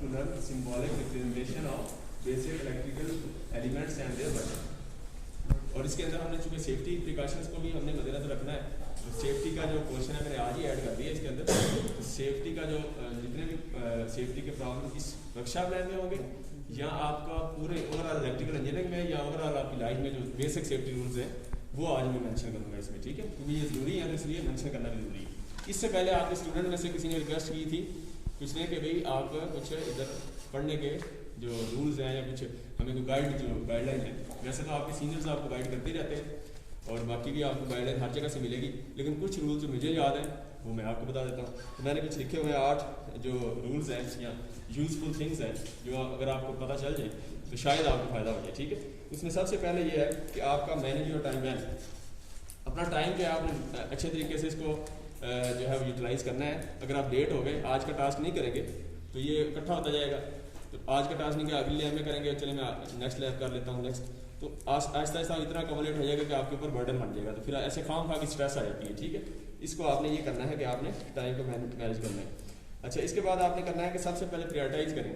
to learn symbolic representation of basic electrical elements and their work। और इसके अंदर हमने चूँकि सेफ्टी प्रिकॉशंस को भी हमने मद्देनजर रखना है, तो सेफ्टी का जो क्वेश्चन है मैंने आज ही ऐड कर दिया इसके अंदर। तो सेफ्टी का जो जितने भी सेफ्टी के प्रॉब्लम इस वर्कशॉप लैब में होंगे या आपका पूरे ओवरऑल इलेक्ट्रिकल इंजीनियरिंग में या ओवरऑल आपकी लाइफ में जो बेसिक सेफ्टी रूल्स हैं वो आज मैं मेंशन करूँगा इसमें, ठीक है, क्योंकि ये ज़रूरी है, इसलिए मेंशन करना भी ज़रूरी है। इससे पहले आपके स्टूडेंट में से किसी ने रिक्वेस्ट की थी कुछ ने कि भाई आप कुछ इधर पढ़ने के जो रूल्स हैं या कुछ हमें कोई गाइडलाइन है। वैसे तो आपके सीनियर्स आपको गाइड करते रहते हैं और बाकी भी आपको गाइडलाइन हर जगह से मिलेगी, लेकिन कुछ रूल्स जो मुझे याद हैं वो मैं आपको बता देता हूँ। तो मैंने कुछ लिखे हुए 8 जो रूल्स हैं या यूज़फुल थिंग्स हैं जो अगर आपको पता चल जाए तो शायद आपको फ़ायदा हो जाए, ठीक है। इसमें सबसे पहले ये है कि आपका मैनेज योर टाइम मैन, अपना टाइम क्या आपने अच्छे तरीके से इसको जो है यूटिलाइज़ करना है। अगर आप लेट हो गए, आज का टास्क नहीं करेंगे तो ये इकट्ठा होता जाएगा, तो आज का टास्क नहीं किया अगले लैब में करेंगे, चले मैं नेक्स्ट लैब कर लेता हूँ नेक्स्ट, तो आहिस्ता आहिस्ता इतना कमलेट हो जाएगा कि आपके ऊपर बर्डन बन जाएगा, तो फिर ऐसे खाम खा की स्ट्रेस आ जाती है, ठीक है। इसको आपने ये करना है कि आपने टाइम को मैनेज करना है। अच्छा, इसके बाद आपने करना है कि सबसे पहले प्रायोरिटाइज करें,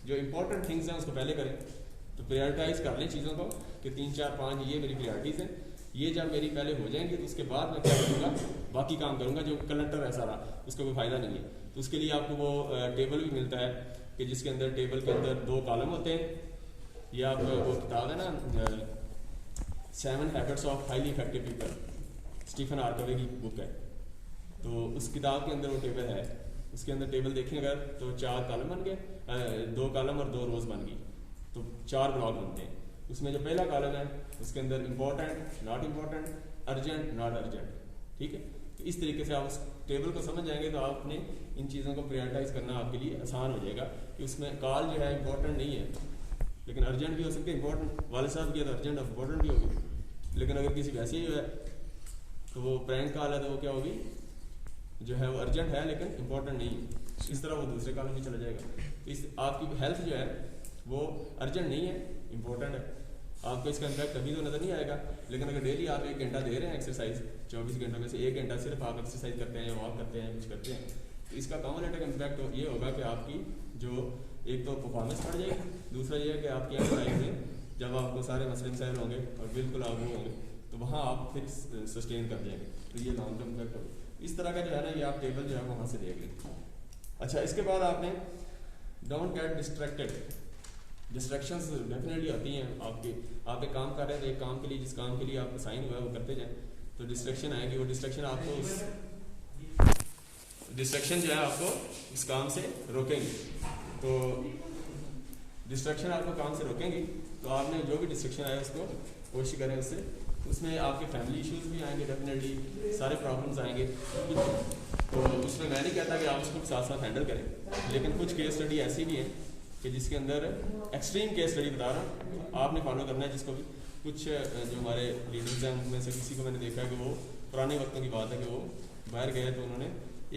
जो इंपॉर्टेंट थिंग्स हैं उसको पहले करें। तो प्रायोरिटाइज कर लें चीज़ों को कि 3 4 5 ये मेरी प्रायोरिटीज़ हैं, ये जब मेरी पहले हो जाएंगी तो उसके बाद मैं क्या करूँगा, बाकी काम करूँगा। जो क्लटर है सारा उसका कोई फ़ायदा नहीं है, तो उसके लिए आपको वो टेबल भी मिलता है कि जिसके अंदर टेबल के अंदर 2 कॉलम होते हैं। ये आपका वो किताब है ना 7 habits of highly effective people, Stephen आर्कवे की बुक है, तो उस किताब के अंदर वो टेबल है। उसके अंदर टेबल देखें अगर तो 4 कॉलम बन गए, 2 कॉलम और 2 रोज बन गई, तो 4 ब्लॉक बनते हैं। उसमें जो पहला कॉलम है उसके अंदर important, not important, urgent, not urgent, ठीक है। तो इस तरीके से आप उस टेबल को समझ जाएंगे तो आपने इन चीज़ों को प्रायोरिटाइज करना आपके लिए आसान हो जाएगा कि उसमें कॉल जो है इंपॉर्टेंट नहीं है लेकिन अर्जेंट भी हो सकती है। इंपॉर्टेंट वाले साहब किया तो अर्जेंट इंपॉर्टेंट भी होगी, लेकिन अगर किसी वैसे ही है तो वो प्रैंक कॉल है तो वो क्या होगी, जो है वो अर्जेंट है लेकिन इंपॉर्टेंट नहीं है, इस तरह वो दूसरे कॉलम में चला जाएगा। इस आपकी हेल्थ जो है वो अर्जेंट नहीं है, इंपॉर्टेंट है। आपको इसका इम्पैक्ट अभी तो नज़र नहीं आएगा, लेकिन अगर डेली आप 1 घंटा दे रहे हैं एक्सरसाइज, 24 घंटों में से 1 घंटा सिर्फ आप एक्सरसाइज करते हैं या वॉक करते हैं, कुछ करते हैं, तो इसका कम्युलेटिव इम्पैक्ट ये होगा कि आपकी जो एक तो परफॉर्मेंस बढ़ जाएगी, दूसरा ये है कि आपकी एक्सरसाइज में जब आपको सारे मसले मसाइल होंगे और बिल्कुल आप वो होंगे तो वहाँ आप फिर सस्टेन कर जाएंगे, तो ये लॉन्ग टर्म इम्पैक्ट होगा। इस तरह का जो है ना ये आप टेबल जो है वहाँ से देख लें। अच्छा, इसके बाद आपने don't get distracted. Distractions definitely आती हैं, आप एक काम कर रहे हैं तो एक काम के लिए जिस काम के लिए आपको साइन हुआ है वो करते जाएं, तो डिस्ट्रैक्शन आएगी, वो डिस्ट्रैक्शन आपको डिस्ट्रैक्शन जो है आपको इस काम से रोकेंगे। तो डिस्ट्रैक्शन आपको काम से रोकेंगे तो आपने जो भी डिस्ट्रैक्शन आया उसको कोशिश करें उसमें आपके फैमिली इश्यूज भी आएंगे, डेफिनेटली सारे प्रॉब्लम्स आएंगे, तो उसमें मैं नहीं कहता कि आप उसको साथ साथ हैंडल करें, लेकिन कुछ केस स्टडी ऐसी भी है कि जिसके अंदर एक्सट्रीम केस स्टडी बता रहा हूँ आपने फॉलो करना है, जिसको भी कुछ जो हमारे लीडर्स हैं उनमें से किसी को मैंने देखा है कि वो पुराने वक्तों की बात है कि वो बाहर गए तो उन्होंने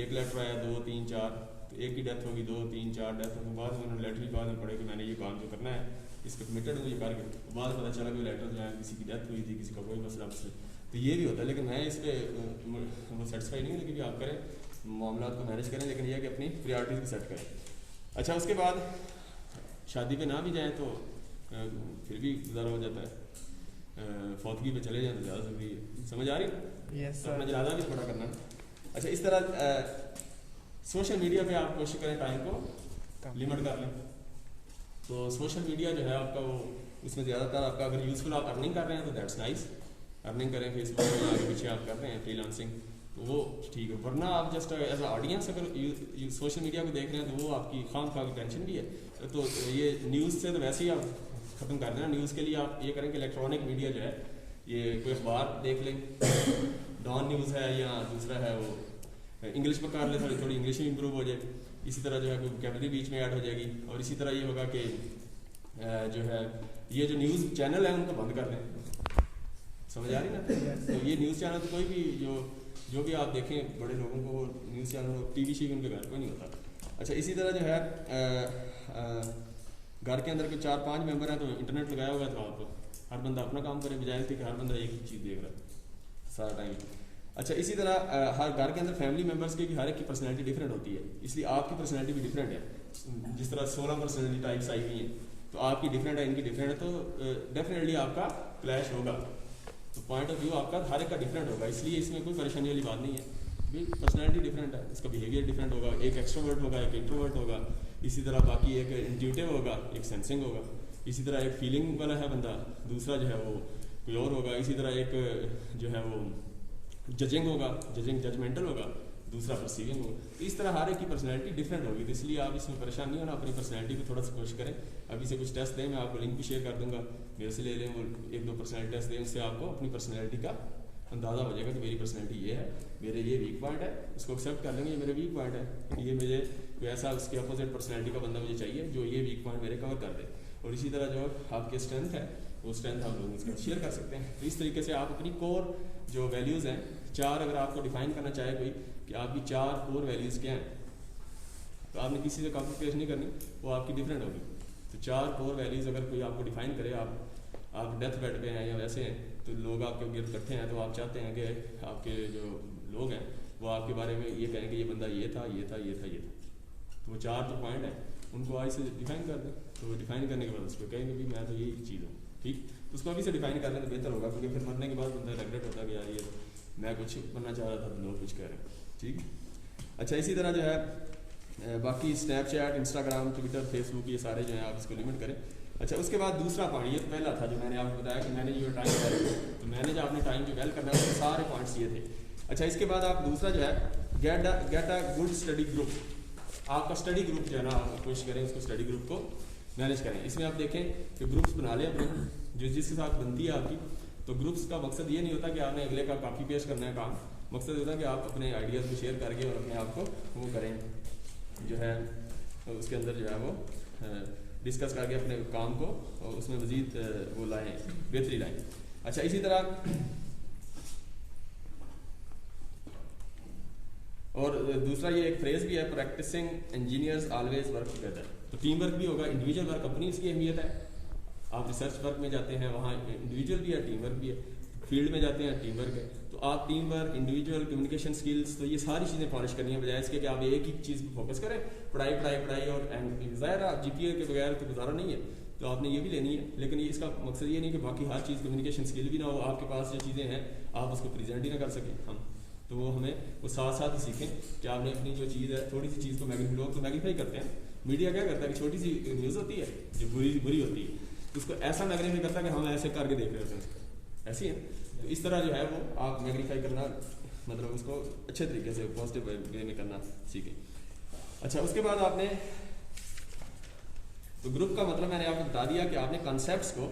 1 लेटर आया 2 3 4, तो एक की डेथ होगी, 2 3 4 डेथ होगी, बाद में उन्होंने लेटर ही बाद में पढ़े कि मैंने ये काम जो करना है इस पर कमिटेड हूँ, ये करके बाद पता चला कि लेटर जो है किसी की डेथ हुई थी, किसी का कोई मसला, तो ये भी होता है। लेकिन मैं इस पर वो सेटिस्फाई नहीं हूँ, लेकिन आप करें मामला को मैनेज करें, लेकिन यह कि अपनी प्रायोरिटीज़ भी सेट करें। अच्छा, उसके बाद शादी पे ना भी जाएँ तो फिर भी गुजारा हो जाता है, फौतगी पे चले जाएँ तो ज़्यादा ज़रूरी है, समझ आ रही है? तो अपना जनाजा भी थोड़ा करना है। अच्छा, इस तरह सोशल मीडिया पे आप कोशिश करें टाइम को लिमिट कर लें। तो सोशल मीडिया जो है आपका वो उसमें ज़्यादातर आपका अगर यूज़फुल आप अर्निंग कर रहे हैं तो दैट्स नाइस, अर्निंग करें फेसबुक में आगे पीछे आप कर रहे हैं फ्रीलांसिंग, तो वो ठीक है। वरना आप जस्ट एज अ ऑडियंस अगर सोशल मीडिया को देख रहे हैं तो वो आपकी खाम खा की टेंशन भी है, तो ये न्यूज़ से तो वैसे ही आप ख़त्म कर देना। न्यूज़ के लिए आप ये करें कि इलेक्ट्रॉनिक मीडिया जो है ये कोई अखबार देख लें, डॉन न्यूज़ है या दूसरा है वो इंग्लिश में कर ले, थोड़ी इंग्लिश में इंप्रूव हो जाए, इसी तरह जो है कोई वोकैबुलरी बीच में ऐड हो जाएगी। और इसी तरह ये होगा कि जो है ये जो न्यूज़ चैनल है उनको बंद कर दें, समझ आ रही ना? तो ये न्यूज़ चैनल तो कोई भी जो भी आप देखें बड़े लोगों को न्यूज़ चैनल टीवी शीवी उनके घर कोई नहीं होता। अच्छा, इसी तरह जो है घर के अंदर कोई 4 5 मेंबर हैं तो इंटरनेट लगाया होगा तो आप हर बंदा अपना काम करे, बजाय थी कि हर बंदा एक ही चीज़ देख रहा है सारा टाइम। अच्छा, इसी तरह हर घर के अंदर फैमिली मेम्बर्स की भी हर एक की पर्सनैलिटी डिफरेंट होती है, इसलिए आपकी पर्सनैलिटी भी डिफरेंट है। जिस तरह 16 पर्सनैलिटी टाइप्स आई हुई हैं, तो आपकी डिफरेंट है, इनकी डिफरेंट है, तो डेफिनेटली आपका क्लैश होगा। तो पॉइंट ऑफ व्यू आपका हर एक का डिफरेंट होगा, इसलिए इसमें कोई परेशानी वाली बात नहीं है। भाई पर्सनैलिटी डिफरेंट है, इसका बिहेवियर डिफरेंट होगा, एक एक्सट्रोवर्ट होगा, एक इंट्रोवर्ट होगा, इसी तरह बाकी एक इंट्यूटिव होगा, एक सेंसिंग होगा, इसी तरह एक फीलिंग वाला है बंदा, दूसरा जो है वो कोई और होगा, इसी तरह एक जो है वो जजिंग होगा, जजमेंटल होगा, दूसरा परसीविंग होगा। तो इस तरह हर एक की पर्सनैलिटी डिफरेंट होगी, तो इसलिए आप इसमें परेशान नहीं होना, अपनी पर्सनैलिटी को थोड़ा सा कोशिश करें। अभी से कुछ टेस्ट दें, मैं आपको लिंक भी शेयर कर दूंगा, मेरे से ले लें, वो 1-2 पर्सनैलिटी टेस्ट दें, उससे आपको अपनी पर्सनैलिटी का अंदाज़ा हो जाएगा कि मेरी पर्सनैलिटी ये है, मेरे ये वीक पॉइंट है, उसको एक्सेप्ट कर लेंगे, ये मेरे वीक पॉइंट है, ये मुझे कोई ऐसा उसके अपोजिट पर्सनैलिटी का बंदा मुझे चाहिए जो ये वीक पॉइंट मेरे कवर कर दे। और इसी तरह जो आपके स्ट्रेंथ है, वो स्ट्रेंथ हम लोग इसका शेयर कर सकते हैं। तो इस तरीके से आप अपनी कोर जो वैल्यूज़ हैं, 4 अगर आपको डिफाइन करना चाहे कोई कि आपकी 4 कोर वैल्यूज़ क्या हैं, तो आपने किसी से कॉपी पेस्ट नहीं करनी, वो आपकी डिफरेंट होगी। तो 4 कोर वैल्यूज़ अगर कोई आपको डिफाइन करे, आप डेथ बेड पे हैं या वैसे हैं, तो लोग आपके गिर्द इकट्ठे हैं, तो आप चाहते हैं कि आपके जो लोग हैं वो आपके बारे में ये कहें कि ये बंदा ये था, ये था, ये था, ये था। तो वो 4 जो पॉइंट हैं उनको आज से डिफाइन कर दें, तो वो डिफाइन करने के बाद उस पर कहेंगे भी मैं तो यही चीज़ हूँ, ठीक। तो उसको अभी से डिफाइन कर लें तो बेहतर होगा, क्योंकि फिर मरने के बाद बंदा रेग्रेट होता है कि यार ये मैं कुछ बनना चाह रहा था तो लोग कुछ कह रहे हैं, ठीक। अच्छा, इसी तरह जो है बाकी स्नैपचैट, इंस्टाग्राम, ट्विटर, फेसबुक, ये सारे जो हैं आप इसको लिमिट करें। अच्छा, उसके बाद दूसरा पॉइंट, ये तो पहला था जो मैंने आपको बताया कि मैनेज योर टाइम वेल, तो मैनेज आपने टाइम जो वेल करना है, उसके सारे पॉइंट्स ये थे। अच्छा, इसके बाद आप दूसरा जो है get a good study group, आपका स्टडी ग्रुप जो है ना, आप कोशिश करें उसको स्टडी ग्रुप को मैनेज करें। इसमें आप देखें कि ग्रुप्स बना लें अपने, जो जिसके साथ बनती है आपकी। तो ग्रुप्स का मकसद ये नहीं होता कि आपने अगले का कॉपी पेस्ट करना है काम, मकसद होता है कि आप अपने आइडियाज़ को शेयर करके और अपने आप को वो करें, जो है उसके अंदर जो है वो डिस्कस करके अपने काम को और उसमें मज़ीद वो लाएँ, बेहतरी लाएँ। अच्छा, इसी तरह और दूसरा ये एक फ्रेज भी है, practicing engineers always work together. तो टीम वर्क भी होगा, इंडिविजुअल वर्क अपनी इसकी अहमियत है। आप रिसर्च वर्क में जाते हैं, वहाँ इंडिविजुअल भी है, टीम वर्क भी है, फील्ड में जाते हैं, टीम वर्क है। तो आप team work, individual communication skills, तो ये सारी चीज़ें पॉलिश करनी है, बजाय इसके कि आप एक ही चीज़ पर फोकस करें, पढ़ाई पढ़ाई पढ़ाई और ज़ाहिर है GPA के बगैर तो गुजारा नहीं है, तो आपने ये भी लेनी है। लेकिन ये इसका मकसद ये नहीं कि बाकी हर चीज़ कम्युनिकेशन स्किल भी ना हो, आपके पास जो चीज़ें हैं आप उसको प्रेजेंट ही ना कर सकें हम, तो वो हमें वो साथ साथ ही सीखें कि आपने अपनी जो चीज़ है, थोड़ी सी चीज़ को लोग तो मैग्नीफाई करते हैं, मीडिया क्या करता है कि छोटी सी न्यूज़ होती है जो बुरी होती है, तो उसको ऐसा मैग्नीफाई करता है कि हम ऐसे करके देख रहे होते हैं, ऐसी है। तो इस तरह जो है वो आप मैग्नीफाई करना, मतलब उसको अच्छे तरीके से पॉजिटिव वे में करना सीखें। अच्छा, उसके बाद आपने तो ग्रुप का मतलब मैंने आपको बता दिया कि आपने कॉन्सेप्ट्स को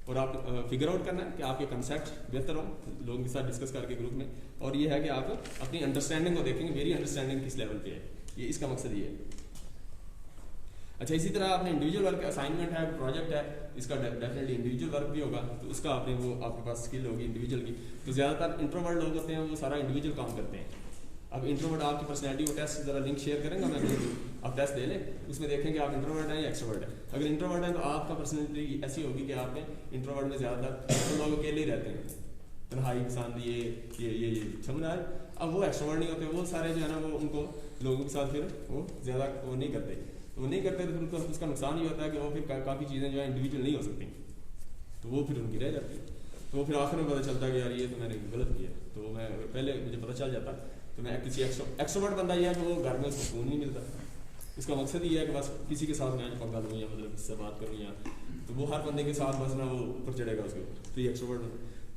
और आप फिगर आउट करना है कि आपके कंसेप्ट बेहतर हो लोगों के साथ डिस्कस करके ग्रुप में, और ये है कि आप अपनी अंडरस्टैंडिंग को देखेंगे, मेरी अंडरस्टैंडिंग किस लेवल पे है, ये इसका मकसद ये है। अच्छा, इसी तरह आपने इंडिविजुअल वर्क, असाइनमेंट है, प्रोजेक्ट है, इसका डेफिनेटली इंडिविजुअल वर्क भी होगा, तो उसका आपने वो आपके पास स्किल होगी इंडिविजुअल की। तो ज़्यादातर इंट्रोवर्ट लोग होते हैं वो सारा इंडिविजुअल काम करते हैं। अब इंट्रोवर्ट आपकी पर्सनैलिटी को टेस्ट ज़रा लिंक शेयर करेंगे, मैं आप टेस्ट दे लें, उसमें देखेंगे आप इंट्रोवर्ट हैं या एक्सट्रोवर्ट है। अगर इंट्रोवर्ट है तो आपका पर्सनैलिटी ऐसी होगी कि आपने इंट्रोवर्ट में ज़्यादातर तो लोग अकेले ही रहते हैं, तन्हाई पसंद, ये समझ आए। अब वो एक्सट्रोवर्ट नहीं होते, वो सारे जो है ना वो उनको लोगों के साथ फिर वो ज़्यादा वो नहीं करते, तो वो नहीं करते तो फिर उनको उसका नुकसान ये होता है कि वो फिर काफ़ी चीज़ें जो है इंडिविजुअल नहीं हो सकती, तो वो फिर उनकी रह जाती है। तो वो फिर आखिर में पता चलता है कि यार ये तो मैंने गलत किया। तो मैं अगर पहले मुझे पता चल जाता तो मैं किसी एक्सट्रोवर्ट बंदा ये है कि वो घर में उसको सुकून नहीं मिलता, इसका मकसद ये है कि बस किसी के साथ मैं पंगा लूँ या मतलब किससे बात करूँ या, तो वो हर बंदे के साथ बस ना वो ऊपर चढ़ेगा उसके ऊपर, तो ये एक्सट्रोवर्ट।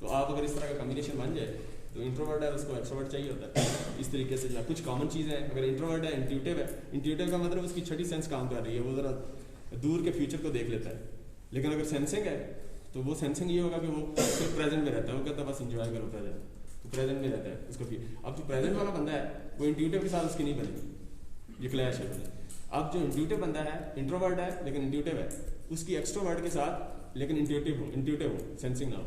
तो आप अगर इस तरह का कम्बिनेशन बन जाए तो इंट्रोवर्ट है उसको एक्सट्रोवर्ट चाहिए होता है। इस तरीके से जो कुछ कॉमन चीज़ें हैं, अगर इंट्रोवर्ट है इंट्यूटिव है, इंट्यूटिव का मतलब उसकी छठी सेंस काम कर रही है, वो ज़रा दूर के फ्यूचर को देख लेता है। लेकिन अगर सेंसिंग है तो वो सेंसिंग ये होगा कि वो सिर्फ प्रेजेंट में रहता है, वो कहता है बस इंजॉय करो प्रेजेंट, तो प्रेजेंट में रहता है उसको। फिर अब जो प्रेजेंट वाला बंदा है वो इंट्यूटिव के साथ उसकी नहीं बनेगी, ये क्लैश है। अब जो इंट्यूटिव बंदा है इंट्रोवर्ट है लेकिन इंट्यूटिव है, उसकी एक्सट्रोवर्ट के साथ लेकिन इंट्यूटिव हो सेंसिंग ना हो,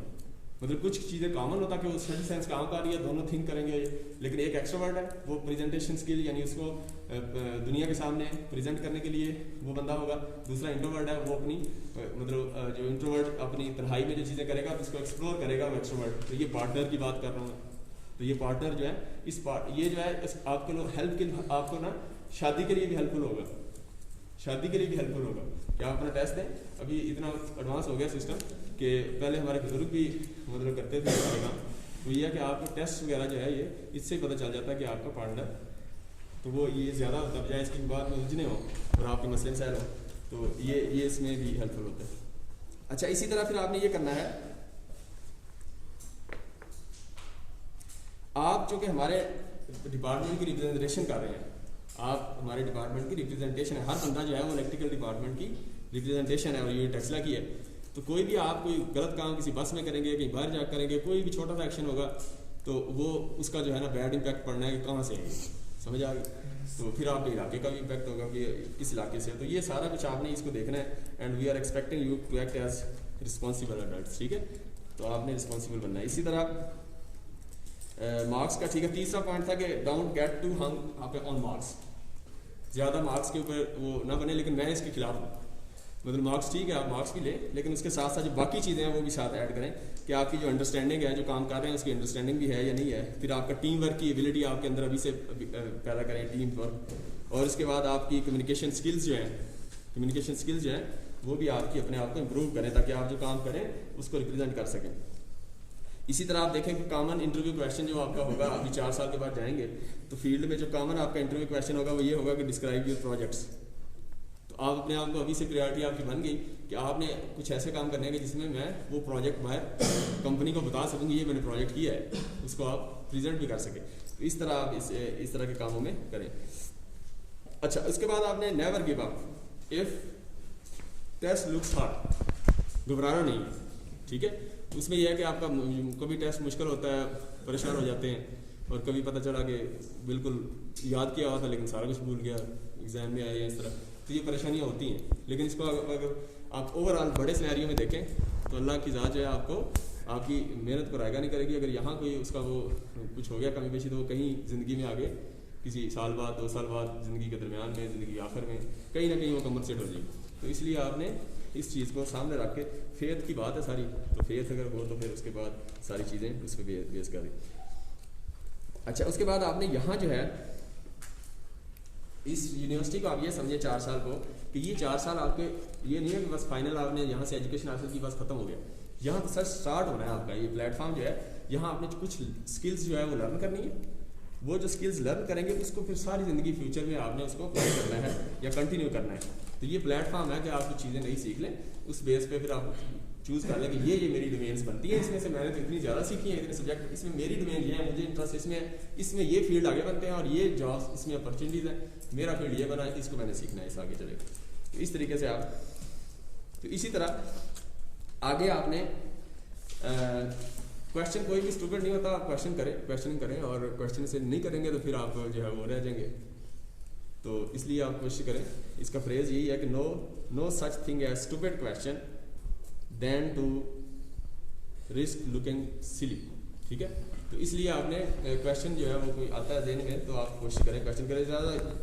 मतलब कुछ चीज़ें कॉमन होता कि वो स्टडी सेंस काम कर रही है, दोनों थिंक करेंगे। लेकिन एक एक्सट्रोवर्ट है वो प्रेजेंटेशन स्किल यानी उसको दुनिया के सामने प्रेजेंट करने के लिए वो बंदा होगा। दूसरा इंट्रोवर्ट है वो अपनी मतलब जो इंट्रोवर्ट अपनी तन्हाई में जो चीज़ें करेगा तो उसको एक्सप्लोर करेगा वो एक्सट्रोवर्ट। तो ये पार्टनर की बात कर रहा हूँ, तो ये पार्टनर जो है ये जो है आपके लोग हेल्प के आपको ना शादी के लिए भी हेल्पफुल होगा। शादी के लिए भी हेल्पफुल होगा कि आप अपना टेस्ट दें। अभी इतना एडवांस हो गया सिस्टम कि पहले हमारे बुजुर्ग भी मतलब करते थे सारे काम, तो ये है कि आपको टेस्ट वगैरह जो है ये इससे ही पता चल जाता है कि आपका पार्टनर तो वो ये ज़्यादा होता है, बजाय इसके बाद में उलझने हो और आपके मसले सैल हो, तो ये इसमें भी हेल्पफुल होता है। अच्छा, इसी तरह फिर आपने ये करना है, आप जो कि हमारे डिपार्टमेंट की रिप्रेजेंटेशन कर रहे हैं, आप हमारे डिपार्टमेंट की रिप्रेजेंटेशन है, हर बंदा जो है वो इलेक्ट्रिकल डिपार्टमेंट की रिप्रेजेंटेशन है और ये टेस्ला की है। तो कोई भी आप कोई गलत काम किसी बस में करेंगे, कहीं बाहर जा करेंगे, कोई भी छोटा सा एक्शन होगा तो वो उसका जो है ना बैड इम्पैक्ट पड़ना है कि कहाँ से है, समझ आ गई। तो फिर आपके इलाके का भी इम्पैक्ट होगा कि किस इलाके से, तो ये सारा कुछ आपने इसको देखना है। And we are expecting you to act as responsible adult, ठीक है, तो आपने रिस्पॉन्सिबल बनना है। इसी तरह मार्क्स का, ठीक है, तीसरा पॉइंट था कि don't get to hung on marks, ज़्यादा मार्क्स के ऊपर वो ना बने, लेकिन मैं इसके खिलाफ हूँ। मतलब मार्क्स ठीक है, आप मार्क्स भी लें, लेकिन उसके साथ साथ जो बाकी चीज़ें हैं वो भी साथ ऐड करें कि आपकी जो अंडरस्टैंडिंग है, जो काम कर रहे हैं उसकी अंडरस्टैंडिंग भी है या नहीं है। फिर आपका टीम वर्क की एबिलिटी आपके अंदर अभी से पैदा करें, टीम वर्क। और इसके बाद आपकी कम्युनिकेशन स्किल्स जो हैं वो भी आपकी अपने आप को इम्प्रूव करें ताकि आप जो काम करें उसको रिप्रेजेंट कर सकें। इसी तरह आप देखें कि कॉमन इंटरव्यू क्वेश्चन जो आपका होगा, अभी 4 साल के बाद जाएंगे तो फील्ड में जो कॉमन आपका इंटरव्यू क्वेश्चन होगा वो ये होगा कि डिस्क्राइब योर प्रोजेक्ट्स। तो आप अपने आप को अभी से प्रायोरिटी आपकी बन गई कि आपने कुछ ऐसे काम करने हैं कि जिसमें मैं वो प्रोजेक्ट बाहर कंपनी को बता सकूँगी ये मैंने प्रोजेक्ट किया है, उसको आप प्रेजेंट भी कर सकें। तो इस तरह आप इस तरह के कामों में करें। अच्छा, उसके बाद आपने never give up if test looks hard, घबराना नहीं है, ठीक है। उसमें यह है कि आपका कभी टेस्ट मुश्किल होता है, परेशान हो जाते हैं, और कभी पता चला कि बिल्कुल याद किया हुआ था लेकिन सारा कुछ भूल गया, एग्जाम में आया इस तरह, तो ये परेशानियाँ होती हैं। लेकिन इसको अगर आप ओवरऑल बड़े सिनेरियो में देखें तो अल्लाह की ज़ात जो है आपको आपकी मेहनत को रायगा नहीं करेगी। अगर यहाँ कोई उसका वो कुछ हो गया कमी पेशी, तो वो कहीं ज़िंदगी में आगे किसी साल बाद, 2 साल बाद, ज़िंदगी के दरमियान में, ज़िंदगी के आखिर में कहीं ना कहीं वो कंपनसेट हो जाएगी। तो इसलिए आपने इस चीज़ को सामने रख के, फेथ की बात है सारी, तो फेथ अगर हो तो फिर उसके बाद सारी चीज़ें उस पर बेस कर दी। अच्छा, उसके बाद आपने यहाँ जो है इस यूनिवर्सिटी को आप ये समझे 4 साल को कि ये 4 साल आपके ये नहीं है कि बस फाइनल आपने यहाँ से एजुकेशन हासिल की बस खत्म हो गया। यहाँ तो सर स्टार्ट होना है आपका ये प्लेटफॉर्म जो है, यहाँ आपने कुछ स्किल्स जो है वो लर्न करनी है। वो जो स्किल्स लर्न करेंगे उसको फिर सारी ज़िंदगी फ्यूचर में आपने उसको अप्लाई करना है या कंटिन्यू करना है। तो ये प्लेटफॉर्म है कि आप कुछ चीज़ें नहीं सीख लें, उस बेस पे फिर आप चूज़ कर लें कि ये मेरी डोमेन्स बनती है, इसमें से मैंने तो इतनी ज़्यादा सीखी है, इतने सब्जेक्ट इसमें मेरी डोमेन ये है, मुझे इंटरेस्ट इसमें ये फील्ड आगे बनते हैं और ये जॉब्स इसमें अपॉर्चुनिटीज़ हैं, मेरा फील्ड ये बना है, इसको मैंने सीखना है, इस आगे चलेगा। तो इस तरीके से आप, तो इसी तरह आगे आपने क्वेश्चन, कोई भी स्टूडेंट नहीं होता, आप क्वेश्चनिंग करें और क्वेश्चन से नहीं करेंगे तो फिर आप जो है वो रह जाएंगे। तो इसलिए आप कोशिश करें, इसका फ्रेज यही है कि no such thing as stupid question then to risk looking silly, ठीक है। तो इसलिए आपने क्वेश्चन जो है वो कोई आता है देने में तो आप कोशिश करें क्वेश्चन करें।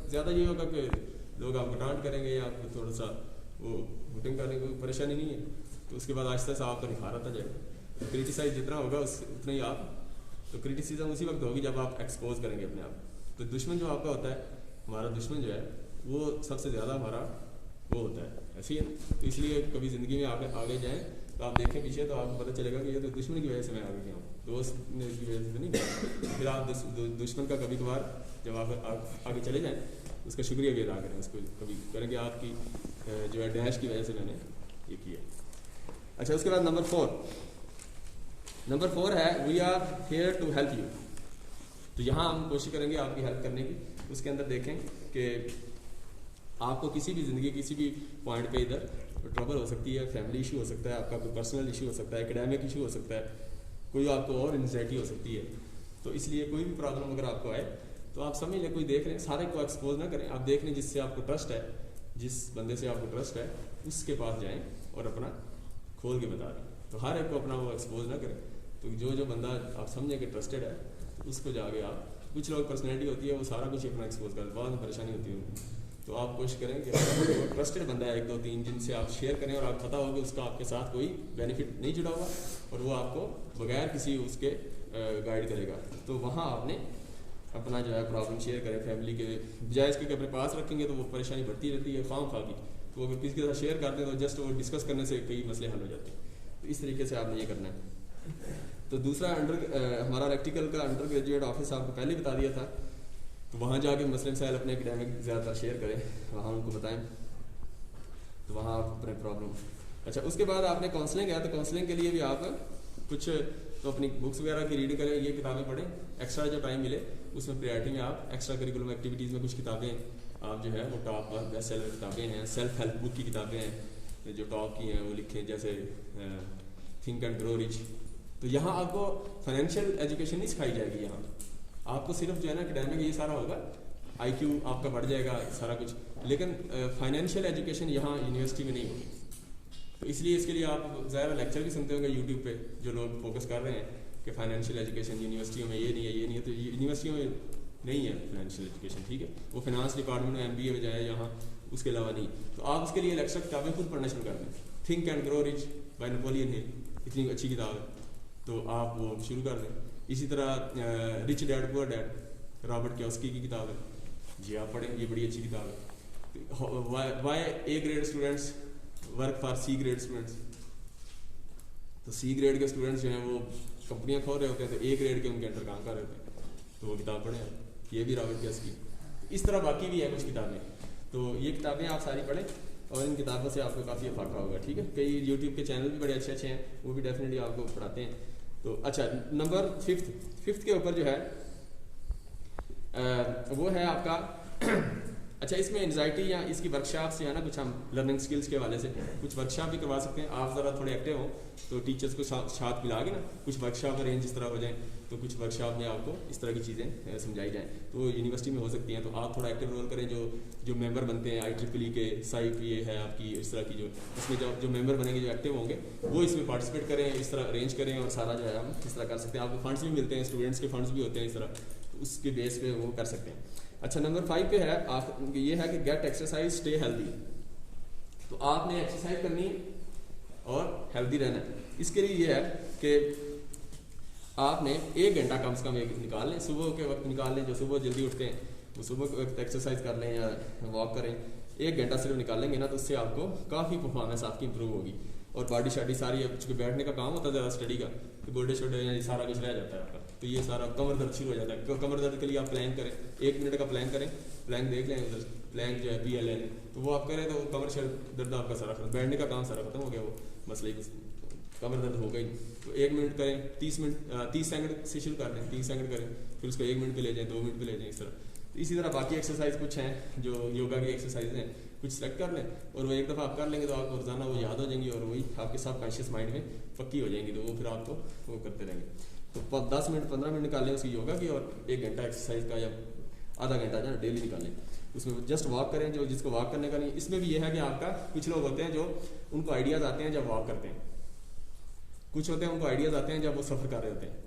ज़्यादा ये होगा कि लोग आपको डांट करेंगे या आपको थोड़ा सा वो वोटिंग करने की परेशानी नहीं है, तो उसके बाद आहिस्ता से आपका निखार आता जाएगा। तो क्रिटिसाइज जितना होगा उतना ही आप, तो क्रिटिसिज्म उसी वक्त होगी जब आप एक्सपोज करेंगे अपने आप। तो दुश्मन जो आपका होता है, हमारा दुश्मन जो है वो सबसे ज़्यादा हमारा वो होता है, ऐसे ही है। तो इसलिए कभी ज़िंदगी में आप आगे जाएँ तो आप देखें पीछे तो आपको पता चलेगा कि ये तो दुश्मन की वजह से मैं आगे गया हूँ, दोस्त की वजह से नहीं गया। फिर आप दुश्मन का कभी कभार जब आप आगे चले जाएँ उसका शुक्रिया भी अदा करें, उसको कभी करेंगे आपकी जो है डैश की वजह से मैंने ये किया। अच्छा, उसके बाद नंबर 4 है we are here to help you. तो यहाँ हम कोशिश करेंगे आपकी हेल्प करने की। उसके अंदर देखें कि आपको किसी भी ज़िंदगी किसी भी पॉइंट पे इधर ट्रबल हो सकती है, फैमिली इशू हो सकता है, आपका कोई पर्सनल इशू हो सकता है, एकेडमिक इशू हो सकता है, कोई आपको और एंजाइटी हो सकती है। तो इसलिए कोई भी प्रॉब्लम अगर आपको आए तो आप समझ लें, कोई देख लें, सारे को एक्सपोज ना करें, आप देख लें जिससे आपको ट्रस्ट है, जिस बंदे से आपको ट्रस्ट है उसके पास जाएँ और अपना खोल के बता दें। तो हर एक को अपना वो एक्सपोज ना करें। तो जो बंदा आप समझें कि ट्रस्टेड है तो उसको जाके आप, कुछ लोग पर्सनैलिटी होती है वो सारा कुछ अपना एक्सपोज कर, बाद में परेशानी होती है। तो आप कोशिश करें कि वो ट्रस्टेड बंदा है 1 2 3 जिनसे आप शेयर करें और आप पता हो कि उसका आपके साथ कोई बेनिफिट नहीं जुड़ा हुआ और वो आपको बगैर किसी उसके गाइड करेगा। तो वहाँ आपने अपना जो है प्रॉब्लम शेयर करें फैमिली के बजाय इसके कि अपने पास रखेंगे तो वो परेशानी बढ़ती रहती है खाम खा की। तो अगर किसी के साथ शेयर करते हैं तो जस्ट वो डिस्कस करने से कई मसले हल हो जाते हैं। तो इस तरीके से आपने ये करना है। तो दूसरा हमारा इलेक्ट्रिकल का अंडर ग्रेजुएट ऑफिस आपको पहले बता दिया था। तो वहाँ जाके मसले मसाइल अपने एकेडमिक ज़्यादातर शेयर करें, वहाँ उनको बताएं, तो वहाँ आप अपने प्रॉब्लम। अच्छा, उसके बाद आपने काउंसलिंग है, तो काउंसलिंग के लिए भी आप कुछ तो अपनी बुक्स वगैरह की रीडिंग करें, ये किताबें पढ़ें, एक्स्ट्रा जो टाइम मिले उसमें प्रायोरिटी में आप एक्स्ट्रा करिकुलम एक्टिविटीज़ में कुछ किताबें आप जो है वो टॉप बेस्ट सेलर किताबें हैं, सेल्फ हेल्प बुक की किताबें हैं जो टॉप की हैं वो लिखें, जैसे थिंक एंड ग्रो रिच। तो यहाँ आपको फाइनेंशियल एजुकेशन नहीं सिखाई जाएगी, यहाँ आपको सिर्फ जो है ना एकेडमिक ये सारा होगा, IQ आपका बढ़ जाएगा सारा कुछ, लेकिन फाइनेंशियल एजुकेशन यहाँ यूनिवर्सिटी में नहीं होगी। तो इसलिए इसके लिए आप ज़्यादा लेक्चर भी सुनते होंगे यूट्यूब पे जो लोग फोकस कर रहे हैं कि फाइनेंशियल एजुकेशन यूनिवर्सिटियों में ये नहीं है, ये नहीं है। तो यूनिवर्सिटियों में नहीं है फाइनेंशियल एजुकेशन, ठीक है, वो फाइनेंस डिपार्टमेंट में MBA में जाए यहाँ, उसके अलावा नहीं। तो आप उसके लिए लेक्चर किताबें खुद पढ़ना शुरू कर दें। Think and grow rich by Napoleon Hill, इतनी अच्छी किताब है, तो आप वो शुरू कर दें। इसी तरह rich dad poor dad Robert Kiyosaki की किताब है, जी आप पढ़ें, ये बड़ी अच्छी किताब है। Why A grade students work for C grade students. तो C ग्रेड के स्टूडेंट्स जो हैं वो कंपनियां खोल रहे होते हैं, तो A ग्रेड के उनके अंडर काम कर रहे होते हैं, तो वो किताब पढ़ें आप, ये भी रॉबर्ट कियोसाकी। इस तरह बाकी भी है कुछ किताबें, तो ये किताबें आप सारी पढ़ें और इन किताबों से आपको काफ़ी फायदा होगा, ठीक है। कई यूट्यूब के चैनल भी बड़े अच्छे अच्छे हैं, वो भी डेफिनेटली आपको पढ़ाते हैं। तो अच्छा, नंबर फिफ्थ के ऊपर जो है वो है आपका अच्छा, इसमें एंजाइटी या इसकी वर्कशॉप्स जो है ना, कुछ हम लर्निंग स्किल्स के हवाले से कुछ वर्कशॉप भी करवा सकते हैं। आप ज़रा थोड़े एक्टिव हो तो टीचर्स को साथ मिला के ना कुछ वर्कशॉप अरेंज इस तरह हो जाए, तो कुछ वर्कशॉप में आपको इस तरह की चीज़ें समझाई जाएँ, तो यूनिवर्सिटी में हो सकती हैं। तो आप थोड़ा एक्टिव रोल करें, जो मेंबर बनते हैं IEEE के, साइप ये है आपकी, इस तरह की जो इसमें जो मेंबर बनेंगे, जो एक्टिव होंगे, वो इसमें पार्टिसिपेट करें, इस तरह अरेंज करें, और सारा जो है हम इस तरह कर सकते हैं। आपको फंड्स भी मिलते हैं, स्टूडेंट्स के फंड्स भी होते हैं इस तरह, तो उसके बेस पे वो कर सकते हैं। अच्छा, नंबर 5 पे है आप, ये है कि गेट एक्सरसाइज स्टे हेल्दी। तो आपने एक्सरसाइज करनी है और हेल्दी रहना है। इसके लिए ये है कि आपने 1 घंटा कम से कम निकाल लें, सुबह के वक्त निकाल लें, जो सुबह जल्दी उठते हैं वो सुबह के वक्त एक्सरसाइज कर लें या वॉक करें। 1 घंटा सिर्फ निकालेंगे ना, तो उससे आपको काफ़ी परफॉर्मेंस आपकी इंप्रूव होगी, और बॉडी शाडी सारी, चूँकि बैठने का काम होता है ज़्यादा स्टडी का, तो गोल्डे शोल्डे सारा कुछ रह जाता है आपका, तो ये सारा कमर दर्द शुरू हो जाता है। कमर दर्द के लिए आप प्लैंक करें, 1 मिनट का प्लैंक करें, प्लैंक देख लें उधर, प्लैंक जो है PLN, तो वो आप करें तो कमर दर्द आपका सारा खत्म, बैठने का काम सारा खत्म हो गया, वो मसले कमर दर्द होगा ही। तो 1 मिनट करें, 30 सेकंड से शुरू कर लें, 30 सेकंड करें, फिर उसको 1 मिनट पे ले जाएं, 2 मिनट पे ले जाएं, इस तरह। तो इसी तरह बाकी एक्सरसाइज कुछ हैं जो योगा की एक्सरसाइज हैं, कुछ सेलेक्ट कर लें, और वो एक दफ़ा आप कर लेंगे तो आपको रोजाना वो याद हो जाएंगी, और वही आपके सब कॉन्शियस माइंड में पक्की हो जाएंगी, तो वो फिर आपको वो करते रहेंगे। तो 10 मिनट 15 मिनट निकालें उसकी योगा की, और 1 घंटा एक्सरसाइज का या आधा घंटा जो है डेली निकालें, उसमें जस्ट वॉक करें, जो जिसको वॉक करने का नहीं। इसमें भी ये है कि आपका कुछ लोग होते हैं जो उनको आइडियाज़ आते हैं जब वॉक करते हैं, कुछ होते हैं उनको आइडियाज़ आते हैं जब वो सफ़र कर रहे होते हैं।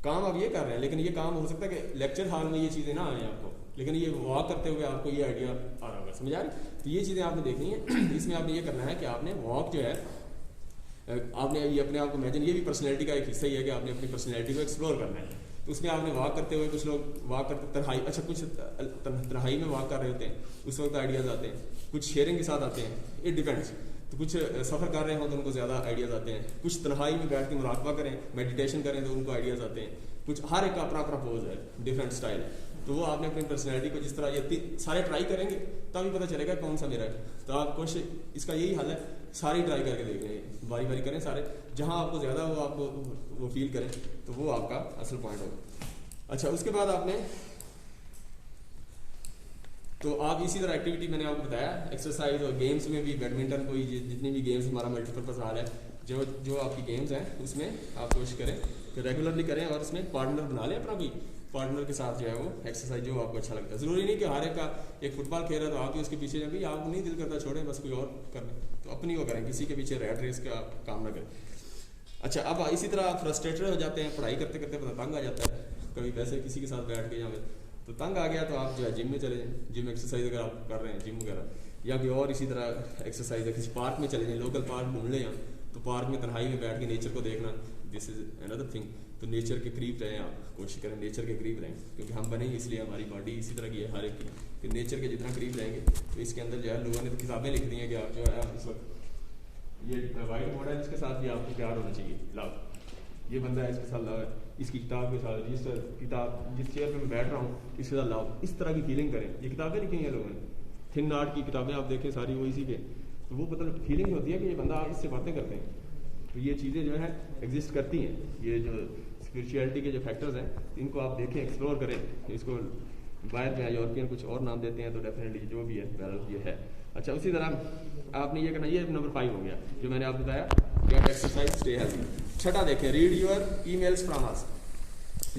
काम आप ये कर रहे हैं, लेकिन ये काम हो सकता है कि लेक्चर हॉल में ये चीज़ें ना आए आपको, लेकिन ये वॉक करते हुए आपको ये आइडिया आ रहा होगा, समझ आ रही। तो ये चीज़ें आपने देखनी है। इसमें आपने ये करना है कि आपने वॉक जो है, आपने ये अपने आप को इमेजिन, ये भी पर्सनैलिटी का एक हिस्सा ही है कि आपने अपनी पर्सनैलिटी को एक्सप्लोर करना है। तो उसमें आपने वॉक करते हुए, कुछ लोग वॉक करते तन्हाई, अच्छा कुछ तन्हाई में वॉक कर रहे होते हैं, उस वक्त आइडियाज़ आते हैं, कुछ शेयरिंग के साथ आते हैं, इट डिपेंड्स। तो कुछ सफ़र कर रहे हो तो उनको ज़्यादा आइडियाज़ आते हैं, कुछ तन्हाई में बैठ के मुराकबा करें, मेडिटेशन करें तो उनको आइडियाज़ आते हैं, कुछ हर एक का अपना अपना पोज है, डिफरेंट स्टाइल है। तो वो आपने अपनी पर्सनैलिटी को जिस तरह ये सारे ट्राई करेंगे तभी पता चलेगा कौन सा मेरा है। तो आप कोशिश, इसका यही हल है, सारी ट्राई करके देख लें, बारी बारी करें सारे, जहाँ आपको ज़्यादा वो आपको वो फील करें, तो वो आपका असल पॉइंट होगा। अच्छा, उसके बाद आपने, तो आप इसी तरह एक्टिविटी मैंने आपको बताया, एक्सरसाइज और गेम्स में भी, बैडमिंटन, कोई जितनी भी गेम्स, हमारा मल्टीपर्पज़ हॉल है, जो आपकी गेम्स हैं उसमें आप कोशिश करें कि रेगुलरली करें, और उसमें पार्टनर बना लें अपना, कोई पार्टनर के साथ जो है वो एक्सरसाइज जो आपको अच्छा लगता है। ज़रूरी नहीं कि हर एक का, एक फुटबॉल खेल रहा है तो आप भी उसके पीछे जाए, भाई आपको नहीं दिल करता छोड़ें, बस कोई और कर लें, तो अपनी वो करें, किसी के पीछे रैट रेस का काम ना करें। अच्छा, अब इसी तरह आप फ्रस्ट्रेटेड हो जाते हैं, पढ़ाई करते करते पता तंग आ जाता है, कभी वैसे किसी के साथ बैठ के, या तो तंग आ गया तो आप जो है जिम में चले जाएँ, जिम एक्सरसाइज अगर आप कर रहे हैं, जिम वगैरह, या कोई और इसी तरह एक्सरसाइज है, किसी पार्क में चले जाएँ, लोकल पार्क ढूंढ लें, तो पार्क में तन्हाई में बैठ के नेचर को देखना, दिस इज़ अनदर थिंग। तो नेचर के करीब रहें, आप कोशिश करें नेचर के करीब रहें, क्योंकि हम बने इसलिए, हमारी बॉडी इसी तरह की है हर एक की, कि नेचर के जितना करीब रहेंगे तो इसके अंदर जो है लोगों ने तो किताबें लिख दी हैं कि आप जो है इस वक्त ये वाइट बोर्ड है, इसके साथ भी आपको प्यार होना चाहिए, लाओ ये बंदा है इसके साथ लाओ, इसकी किताब के साथ रजिस्टर किताब जिस चेयर पर मैं बैठ रहा हूँ इसके साथ लाओ, इस तरह की फीलिंग करें। ये किताबें लिखी हैं लोगों ने, थिन आर्ट की किताबें आप देखें सारी वो इसी के, तो वो पता फीलिंग होती है कि ये बंदा इससे बातें करते हैं। तो ये चीज़ें जो है एग्जिस्ट करती हैं, ये जो स्पिरिचुअलिटी के जो फैक्टर्स हैं इनको आप देखें, एक्सप्लोर करें। इसको बाहर जो है यूरोपियन कुछ और नाम देते हैं, तो डेफिनेटली जो भी है बहरहाल ये है। अच्छा, उसी तरह आपने ये करना, ये नंबर 5 हो गया जो मैंने आपको बताया, गेट एक्सरसाइज स्टे हेल्दी। छठा देखें, read your emails from us.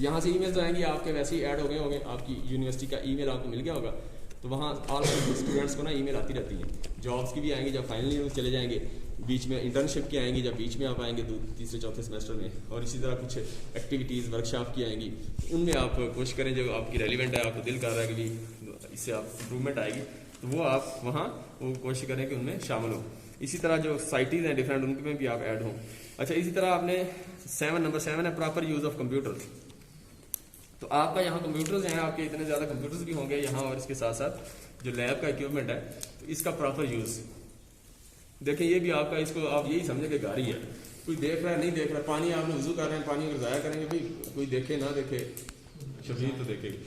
यहाँ से ईमेल्स आएंगी आपके, वैसे ही ऐड हो गए होंगे, आपकी यूनिवर्सिटी का ईमेल आपको मिल गया होगा, तो वहाँ ऑल स्टूडेंट्स को ना ईमेल आती रहती है। जॉब्स की भी आएंगी जब फाइनल ईयर में चले जाएंगे, बीच में इंटर्नशिप की आएंगी जब बीच में आप आएंगे तीसरे चौथे सेमेस्टर में, और इसी तरह कुछ एक्टिविटीज़ वर्कशॉप की आएंगी, उनमें आप कोशिश करें जो आपकी रेलिवेंट है, आपको दिल कर रहा है कि भी इससे आप इम्प्रूवमेंट आएगी, तो वो आप वहाँ वो कोशिश करें कि उनमें शामिल हो। इसी तरह जो साइटीज़ हैं डिफरेंट, उनमें भी आप ऐड हों। अच्छा, इसी तरह आपने नंबर 7 है प्रॉपर यूज़ ऑफ कंप्यूटर। तो आपका यहाँ कंप्यूटर्स हैं, आपके इतने ज़्यादा कंप्यूटर्स भी होंगे यहाँ, और इसके साथ साथ जो लैब का इक्विपमेंट है, तो इसका प्रॉपर यूज़ देखें। ये भी आपका, इसको आप यही समझे कि गाड़ी है, कोई देख रहा है नहीं देख रहा, पानी आपने वजू कर रहे हैं, पानी अगर ज़ाया करेंगे भाई, कोई देखे ना देखे शबीर तो देखेगी।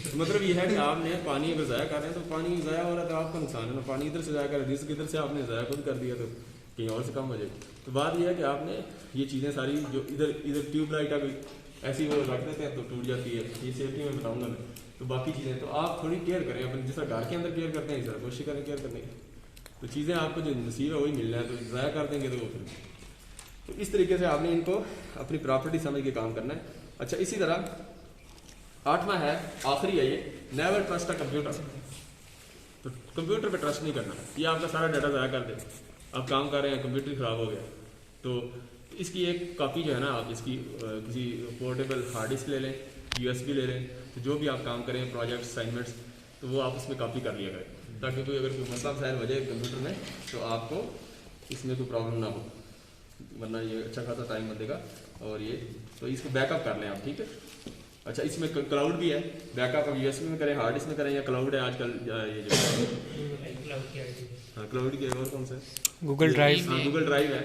तो मतलब ये है कि आपने पानी अगर ज़ाया कर रहे हैं तो पानी ज़ाया हो रहा है तो आपका नुकसान है ना, पानी इधर से ज़ाया कर रहे हैं, इधर से आपने ज़ाया खुद कर दिया तो कहीं और से कम हो जाए। तो बात यह है कि आपने ये चीज़ें सारी जो इधर ट्यूबलाइट है कोई ऐसी वो रख देते हैं तो टूट जाती है, ये सेफ्टी में बताऊंगा मैं। तो बाकी चीज़ें तो आप थोड़ी केयर करें अपने, जिस तरह घर के अंदर केयर करते हैं इस तरह कोशिश करें केयर करने की। तो चीज़ें आपको जो नसीब है वही मिलना है, तो ज़ाया कर देंगे तो वो फिर, तो इस तरीके से आपने इनको अपनी प्रॉपर्टी समझ के काम करना है। अच्छा, इसी तरह 8वां है, आखिरी है ये, नेवर ट्रस्ट अ कंप्यूटर। तो कंप्यूटर पे ट्रस्ट नहीं करना, ये आपका सारा डाटा ज़ाया कर दे। आप काम कर रहे हैं, कंप्यूटर ख़राब हो गया, तो इसकी एक कॉपी जो है ना, आप इसकी किसी पोर्टेबल हार्ड डिस्क ले लें, USB ले लें, तो जो भी आप काम करें प्रोजेक्ट असाइनमेंट्स, तो वो आप उसमें कॉपी कर लिया करें, ताकि कोई अगर कोई मसला मसाइल हो जाए कंप्यूटर में तो आपको इसमें कोई प्रॉब्लम ना हो, वरना ये अच्छा खासा टाइम लगेगा। और ये तो इसको बैकअप कर लें आप, ठीक है। अच्छा, इसमें क्लाउड भी है, बैकअप आप USB में करें, हार्ड डिस्क में करें, या क्लाउड है आजकल ये जो हाँ क्लाउड की, और कौन सा है, गूगल ड्राइव। हाँ गूगल ड्राइव है।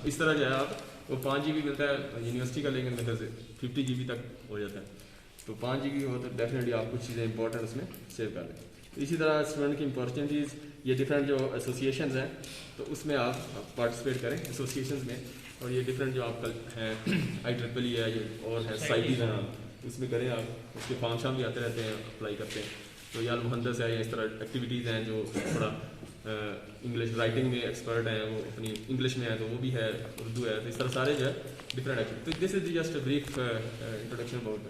इस तरह जो है आप, वो 5 GB मिलता है यूनिवर्सिटी का, लेकिन मेरे से 50 GB तक हो जाता है। तो 5 GB हो तो डेफिनेटली आप कुछ चीज़ें इंपॉर्टेंट उसमें सेव कर लें। इसी तरह स्टूडेंट की अपॉर्चुनिटीज़, ये डिफरेंट जो एसोसिएशंस हैं, तो उसमें आप पार्टिसिपेट करें एसोसिएशंस में, और ये डिफरेंट जो आपका है IEEE है, ये और है साइटीज़ हैं, उसमें करें आप। उसके फॉर्म शाम भी आते रहते हैं, अप्लाई करते हैं। तो या मुहंदस है, या इस तरह एक्टिविटीज़ हैं जो थोड़ा इंग्लिश राइटिंग में एक्सपर्ट हैं, वो अपनी इंग्लिश में है तो वो भी है, उर्दू है, तो इस तरह सारे जो है डिफरेंट एक्टिविटी। तो this is just a brief introduction about